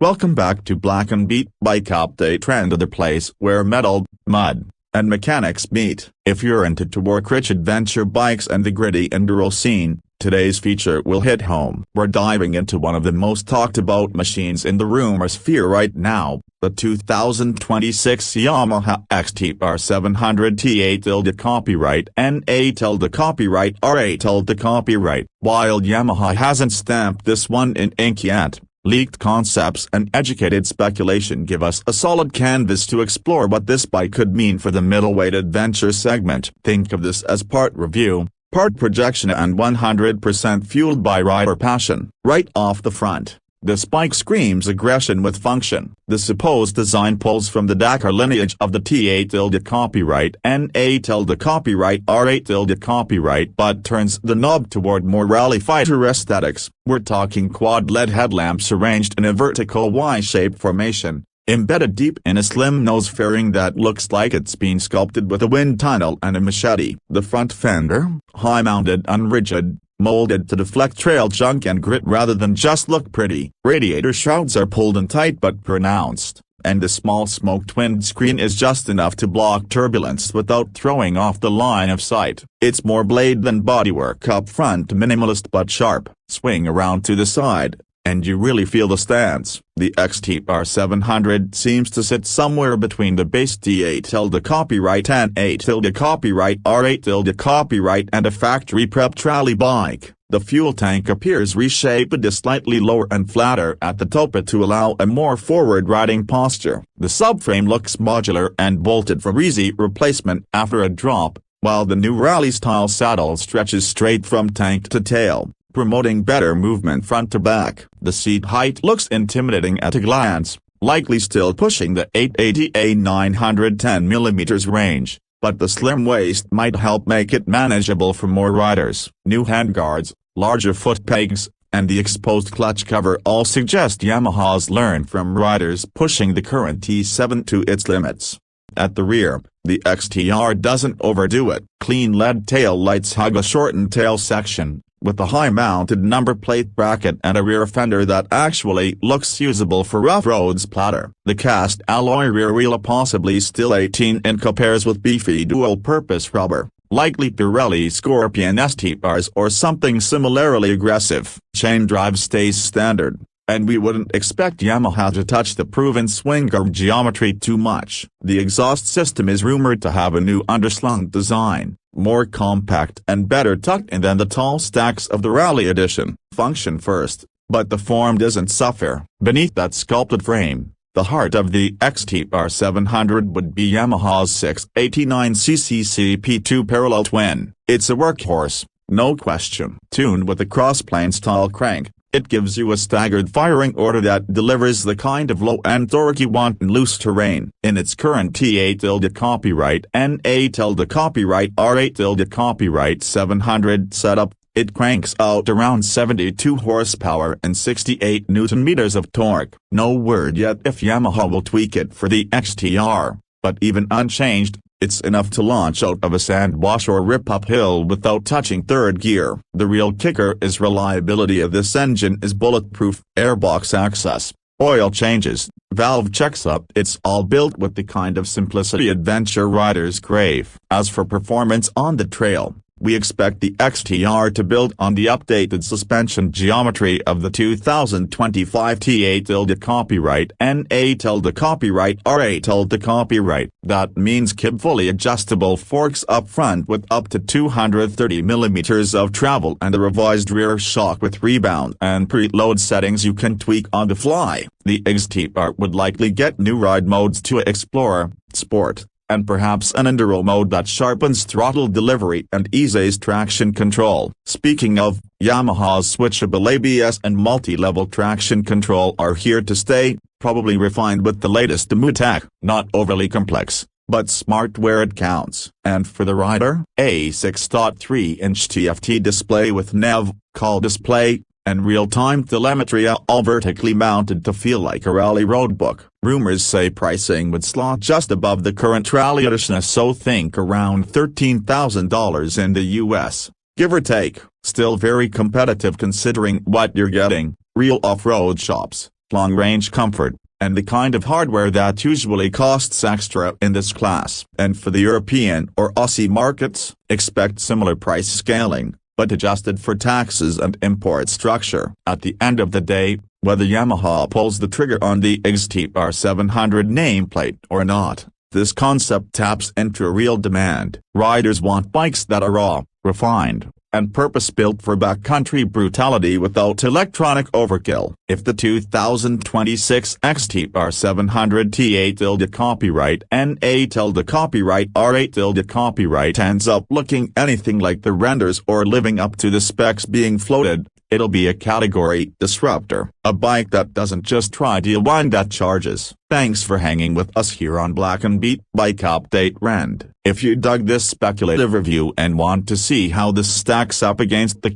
Welcome back to Blacken Beet Bike Update Trend, the place where metal, mud, and mechanics meet. If you're into torque-rich adventure bikes and the gritty enduro scene, today's feature will hit home. We're diving into one of the most talked about machines in the rumor sphere right now, the 2026 Yamaha XTR 700 T8 tilde copyright N8 tilde copyright R8 tilde copyright. While Yamaha hasn't stamped this one in ink yet, leaked concepts and educated speculation give us a solid canvas to explore what this bike could mean for the middleweight adventure segment. Think of this as part review, part projection, and 100% fueled by rider passion. Right off the front, this bike screams aggression with function. The supposed design pulls from the Dakar lineage of the T8 tilde copyright N8 tilde copyright R8 tilde copyright, but turns the knob toward more rally fighter aesthetics. We're talking quad LED headlamps arranged in a vertical Y-shaped formation, embedded deep in a slim nose fairing that looks like it's been sculpted with a wind tunnel and a machete. The front fender, high-mounted unrigid, molded to deflect trail junk and grit rather than just look pretty. Radiator shrouds are pulled in tight but pronounced, and the small smoked windscreen is just enough to block turbulence without throwing off the line of sight. It's more blade than bodywork up front, minimalist but sharp. Swing around to the side, and you really feel the stance. The XTR 700 seems to sit somewhere between the base T8 tilde copyright N8 tilde copyright R8 tilde copyright and a factory prep trolley bike. The fuel tank appears reshaped slightly lower and flatter at the top to allow a more forward-riding posture. The subframe looks modular and bolted for easy replacement after a drop, while the new rally-style saddle stretches straight from tank to tail, promoting better movement front to back. The seat height looks intimidating at a glance, likely still pushing the 880A 910mm range, but the slim waist might help make it manageable for more riders. New handguards, larger foot pegs, and the exposed clutch cover all suggest Yamaha's learned from riders pushing the current T7 to its limits. At the rear, the XTR doesn't overdo it. Clean LED tail lights hug a shortened tail section, with a high-mounted number plate bracket and a rear fender that actually looks usable for rough road splatter. The cast alloy rear wheel, possibly still 18-inch, pairs with beefy dual-purpose rubber, likely Pirelli Scorpion STRs or something similarly aggressive. Chain drive stays standard, and we wouldn't expect Yamaha to touch the proven swing arm geometry too much. The exhaust system is rumored to have a new underslung design, more compact and better tucked in than the tall stacks of the Rally Edition. Function first, but the form doesn't suffer. Beneath that sculpted frame, the heart of the XTR 700 would be Yamaha's 689cc CP2 parallel twin. It's a workhorse, no question. Tuned with a crossplane style crank, it gives you a staggered firing order that delivers the kind of low-end torque you want in loose terrain. In its current T8 tilde copyright N8 tilde copyright R8 tilde copyright 700 setup, it cranks out around 72 horsepower and 68 Nm of torque. No word yet if Yamaha will tweak it for the XTR, but even unchanged, it's enough to launch out of a sandwash or rip uphill without touching third gear. The real kicker is reliability. Of this engine is bulletproof, airbox access, oil changes, valve checks up. It's all built with the kind of simplicity adventure riders crave. As for performance on the trail, we expect the XTR to build on the updated suspension geometry of the 2025 T8 tilde copyright N8 tilde copyright R8 tilde copyright. That means fully adjustable forks up front with up to 230mm of travel and a revised rear shock with rebound and preload settings you can tweak on the fly. The XTR would likely get new ride modes to explore, sport, and perhaps an enduro mode that sharpens throttle delivery and eases traction control. Speaking of, Yamaha's switchable ABS and multi-level traction control are here to stay, probably refined with the latest tech. Not overly complex, but smart where it counts. And for the rider, a 6.3-inch TFT display with nav, call display, and real-time telemetry, all vertically mounted to feel like a rally roadbook. Rumors say pricing would slot just above the current Rally Edition, so think around $13,000 in the US, give or take. Still very competitive considering what you're getting. Real off-road shops, long-range comfort, and the kind of hardware that usually costs extra in this class. And for the European or Aussie markets, expect similar price scaling, but adjusted for taxes and import structure. At the end of the day, whether Yamaha pulls the trigger on the XTR 700 nameplate or not, this concept taps into a real demand. Riders want bikes that are raw, refined, and purpose-built for backcountry brutality without electronic overkill. If the 2026 XTR 700 T8 tilde copyright N8 tilde copyright R8 tilde copyright ends up looking anything like the renders or living up to the specs being floated, it'll be a category disruptor. A bike that doesn't just try to one that charges. Thanks for hanging with us here on Blacken Beet Bike Update Rend. If you dug this speculative review and want to see how this stacks up against the